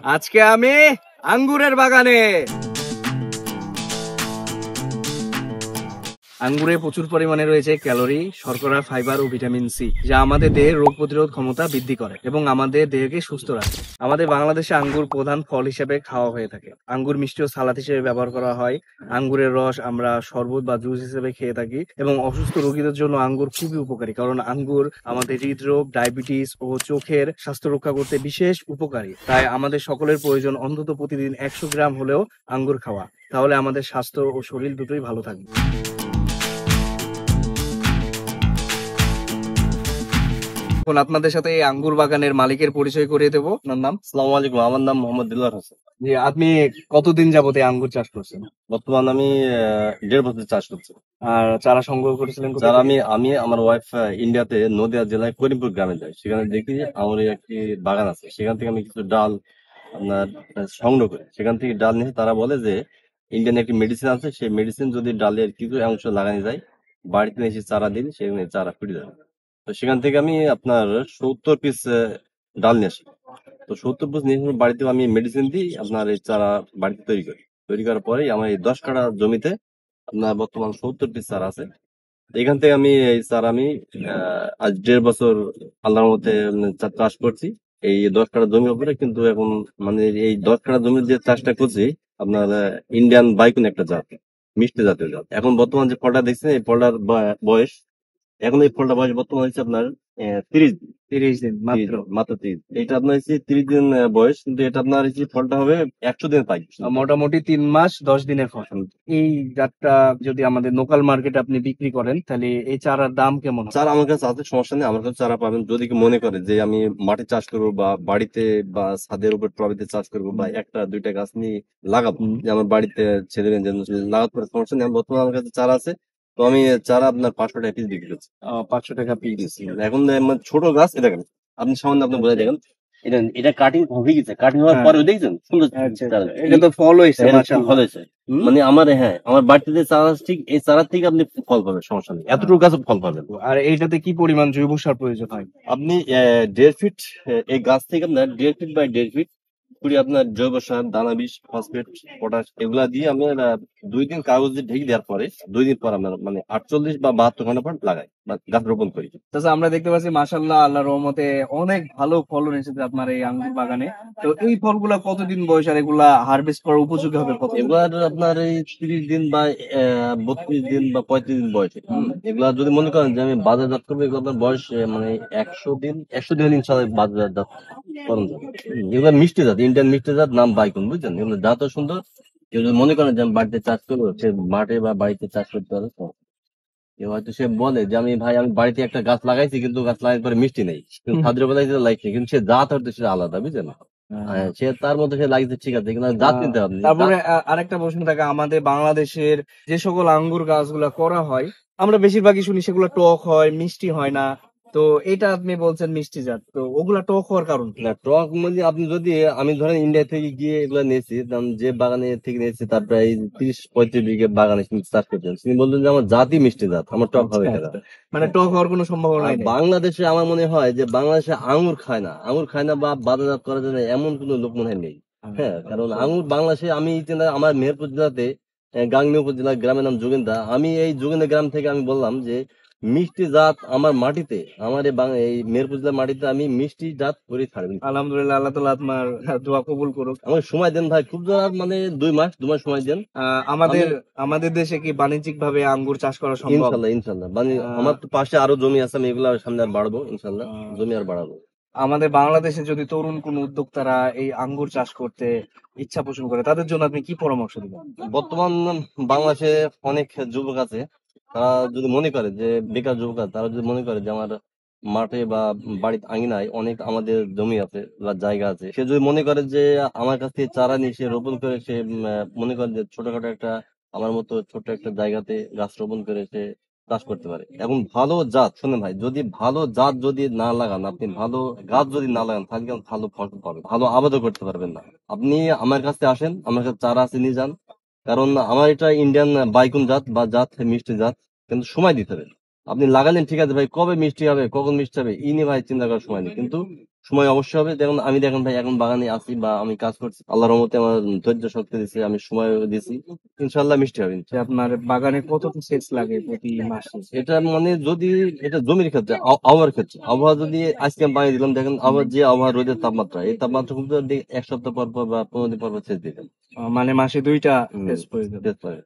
আজকে আমি আঙ্গুরের বাগানে। আঙ্গুরে প্রচুর পরিমাণে রয়েছে ক্যালোরি, শর্করা, ফাইবার ও ভিটামিন সি, যা আমাদের দেহের রোগ প্রতিরোধ ক্ষমতা বৃদ্ধি করে এবং আমাদের দেহকে সুস্থ রাখে। আমাদের বাংলাদেশে আঙ্গুর প্রধান ফল হিসেবে খাওয়া হয়ে থাকে। আঙ্গুর মিষ্টি ও সালাদ হিসেবে ব্যবহার করা হয়। আঙ্গুরের রস আমরা শরবত বা জুস হিসেবে খেয়ে থাকি এবং অসুস্থ রোগীদের জন্য আঙ্গুর খুবই উপকারী, কারণ আঙ্গুর আমাদের হৃদরোগ, ডায়াবেটিস ও চোখের স্বাস্থ্য রক্ষা করতে বিশেষ উপকারী। তাই আমাদের সকলের প্রয়োজন অন্তত প্রতিদিন 100 গ্রাম হলেও আঙ্গুর খাওয়া, তাহলে আমাদের স্বাস্থ্য ও শরীর দুটোই ভালো থাকবে। এখন আপনাদের সাথে এই আঙ্গুর বাগানের মালিকের পরিচয় করিয়ে দেবো। আপনার নাম? আসসালামু আলাইকুম, আমার নাম মোহাম্মদ দিলওয়ার হোসেন। জি, আপনি কতদিন যাবত এই আঙ্গুর চাষ করছেন? বর্তমান আমি 1.5 বছর চাষ করছি। আর চারা সংগ্রহ করেছিলেন কোথা যারা থেকে? আমি আমার ওয়াইফ ইন্ডিয়াতে নদিয়া জেলায় করিমপুর গ্রামে যাই, সেখানে দেখি যে আমার একটি বাগান আছে। সেখান থেকে আমি কিছু ডাল আপনার সংগ্রহ করি। সেখান থেকে ডাল নিয়ে তারা বলে যে ইন্ডিয়ান একটি মেডিসিন আছে, সেই মেডিসিন যদি ডালের কিছু অংশ লাগানো যায়, বাড়িতে এসে চারা দিন, সেখানে চারা ফুটে যাবে। তো সেখান থেকে আমি আপনার 70 পিস ডাল নিয়ে আসি। তো 70 পিস নিয়ে এসে বাড়িতে আমি মেডিসিন দিই, আপনার এই চারা বাড়িতে তৈরি করি। তৈরি করার পরে আমার এই 10 কাঠা জমিতে আপনার বর্তমান 70 পিস চারা আছে। এখান থেকে আমি এই চারা আমি আজ 1.5 বছর আল্লাহর মধ্যে চাষ করছি এই 10 কাঠা জমির উপরে। কিন্তু এখন মানে এই 10 কাঠা জমির যে চাষটা করছি আপনার ইন্ডিয়ান বাইকুন একটা জাত, মিষ্টি জাতের জাত। এখন বর্তমান যে ফলটা দেখছেন, এই ফলটার বয়স, এখন এই ফলটা বয়স বর্তমান হচ্ছে আপনার 30 দিন। 30 দিন মাত্র? মাত্র 30। এটা আপনার হচ্ছে 30 দিন বয়স, কিন্তু এটা আপনার হচ্ছে ফলটা হবে 100 দিনের পাই। মোটামুটি 3 মাস 10 দিনের ফসল। এই জাতটা যদি আমাদের লোকাল মার্কেটে আপনি বিক্রি করেন, তাহলে এই চারার দাম কেমন হবে? চারা আমার কাছে আছে, সমস্যা নেই, আমার কাছে চারা পাবেন। যদি কেউ মনে করে যে আমি মাঠে চাষ করবো বা বাড়িতে বা ছাদের উপর টবেতে চাষ করবো বা একটা দুইটা গাছ নিয়ে লাগাবো, যে আমার বাড়িতে ছেলে মেয়ের জন্য লাগাতে পারে, সমস্যা নেই। বর্তমানে আমার কাছে চারা আছে। তো আমি চারা আপনার 500 টাকা পিস বিক্রি করছি। 500 টাকা পিস। এখন মানে ছোট গাছ, এটা দেখেন, আপনি সামান্য আপনি বোঝাই দেখেন, এটা কাটিং হয়ে গেছে। কাটিং হওয়ার পরে দেখছেন সুন্দর চারা। এটা তো ফল হয়েছে, মাশাআল্লাহ। ফল হয়েছে। মানে আমার আমার বাড়িতে যে চারা আছে, ঠিক এই চারা থেকে আপনি ফল পাবেন, সমস্যা নেই, এতটুকু গাছে ফল পাবেন। আর এইটাতে কি পরিমাণ জৈব সার প্রয়োজন হয়? আপনি 1.5 ফিট, এই গাছ থেকে আপনার 1.5 ফিট বাই 1.5 ফিট করে আপনার জৈব সার, দানা বিষ, ফসফেট, পটাশ এগুলা দিয়ে আমি 2 দিন কাগজ দিয়ে ঢেকে দেওয়ার পরে 2 দিন পর আপনার মানে 48 বা 72 ঘন্টা পর লাগাই বা গাছ রোপণ করি। তাছাড়া আমরা দেখতে পাচ্ছি মাশাআল্লাহ, আল্লাহর রহমতে অনেক ভালো ফলন এসেছে আপনার এই আঙ্গুর বাগানে। তো এই ফলগুলা কতদিন বয়স আর এগুলা হারভেস্ট করার উপযোগী হবে কত? এবার আপনার এই 30 দিন বা 32 দিন বা 35 দিন বয়সে। এগুলা যদি মনে করেন যে আমি বাজারজাত করবো, এগুলো আপনার বয়স মানে 100 দিন ইনশাআল্লাহ বাজারজাত করুন যাবে। এগুলো মিষ্টি জাত, ইন্ডিয়ান মিষ্টি জাত, নাম বাইকুন, বুঝছেন? এগুলো জাতও সুন্দর। কেউ যদি মনে করেন যে আমি বাড়িতে চাষ করবো, সে মাঠে বা বাড়িতে চাষ করতে পারে। কেউ হয়তো সে বলে যে আমি বাড়িতে একটা গাছ লাগাইছি, কিন্তু গাছ লাগানোর পরে মিষ্টি নেই, কিন্তু খাদ্য বলাইছে লাইছে, কিন্তু সে জাত হয়তো সেটা আলাদা, বুঝছেন? সে তার মধ্যে সে লাগিয়েছে, ঠিক আছে, কিন্তু জাত নিতে হবে। তারপরে আরেকটা প্রশ্ন থাকে, আমাদের বাংলাদেশের যে সকল আঙ্গুর গাছগুলা করা হয়, আমরা বেশিরভাগই শুনি সেগুলো টক হয়, মিষ্টি হয় না। তো এটা আপনি বলছেন মিষ্টি জাত, তো ওগুলা টক হওয়ার কারণ কি? না, টক মানে আপনি যদি, আমি ধরেন ইন্ডিয়া থেকে গিয়ে এগুলা নিয়েছি, যে বাগানে থেকে নিয়েছি তার প্রায় 30-35 বিঘে বাগানে চাষ করছেন, তিনি বললেন যে আমার জাতই মিষ্টি জাত, আমার টক হবে না। মানে টক হওয়ার কোনো সম্ভাবনা নাই? বাংলাদেশে আমার মনে হয় যে বাংলাদেশে আঙ্গুর খায় না বা বাজারজাত করার জন্য এমন কোনো লোক মনে হয় নেই। হ্যাঁ, কারণ আঙ্গুর বাংলাদেশে, আমি আমার মেহেরপুর জেলাতে গাংনী উপজেলা, গ্রামের নাম যোগেন্দা। আমি এই যোগেন্দা গ্রাম থেকে আমি বললাম যে মিষ্টি জাত আমার মাটিতে, আমার এই মেহেরপুর জেলার মাটিতে আমি মিষ্টি জাত করে ছাড়বেন। আলহামদুলিল্লাহ, আল্লাহ তাআলা আপনার দোয়া কবুল করুক। আমাকে সময় দেন ভাই, খুব জোর মানে 2 মাস সময় দেন। আমাদের দেশে কি বাণিজ্যিক ভাবে আঙ্গুর চাষ করা সম্ভব? ইনশাল্লাহ মানে আমার তো পাশে আরো জমি আছে, আমি এগুলো সামনে আর বাড়বো, ইনশাল্লাহ জমি আর বাড়াবো। আমাদের বাংলাদেশে যদি তরুণ কোন উদ্যোক্তারা এই আঙ্গুর চাষ করতে ইচ্ছা পোষণ করে, তাদের জন্য আপনি কি পরামর্শ দিবেন? বর্তমান বাংলাদেশে অনেক যুবক আছে, তারা যদি মনে করে যে বেকার যুবক আছে, তারা যদি মনে করে যে আমার মাঠে বা বাড়ির আঙিনায় অনেক আমাদের জমি আছে বা জায়গা আছে, সে যদি মনে করে যে আমার কাছ থেকে চারা নিয়ে সে রোপণ করে, সে মনে করে যে ছোটখাটো একটা, আমার মতো ছোট একটা জায়গাতে গাছ রোপণ করে সে চাষ করতে পারে। এখন ভালো জাত, শোনেন ভাই, যদি ভালো জাত যদি না লাগান, আপনি ভালো গাছ যদি না লাগান, তাহলে কিন্তু ভালো ফসল পাবেন, ভালো আবাদও করতে পারবেন না। আপনি আমার কাছে আসেন, আমার কাছে চারা আছে, নিয়ে যান। কারণ আমার এটা ইন্ডিয়ান বাইকুন জাত বা জাত মিষ্টি জাত, কিন্তু সময় দিতে হবে। আপনি লাগালেন, ঠিক আছে ভাই, কবে মিষ্টি হবে, কখন মিষ্টি হবে, ই নিয়ে ভাই চিন্তা করার সময় নেই, কিন্তু সময় অবশ্যই হবে। দেখুন আমি দেখেন ভাই এখন বাগানে আছি বা আমি কাজ করছি, আল্লাহর রহমতে আমার ধৈর্য শক্তি দিচ্ছে, আমি সময় দিছি, ইনশাল্লাহ মিষ্টি হবে যে আপনার বাগানে কতটা সেচ লাগে প্রতি মাসে? এটা মানে যদি এটা জমির ক্ষেত্রে আবহাওয়ার ক্ষেত্রে, আবহাওয়া যদি আজকে আমি পানি দিলাম, দেখেন আবহাওয়া যে আবহাওয়া রোদের তাপমাত্রা, এই তাপমাত্রা কিন্তু এক সপ্তাহ পর পর বা 15 দিন পর পর সেচ দিবেন। মানে মাসে 2টা সেচ প্রয়োজন। সেচ পাবে।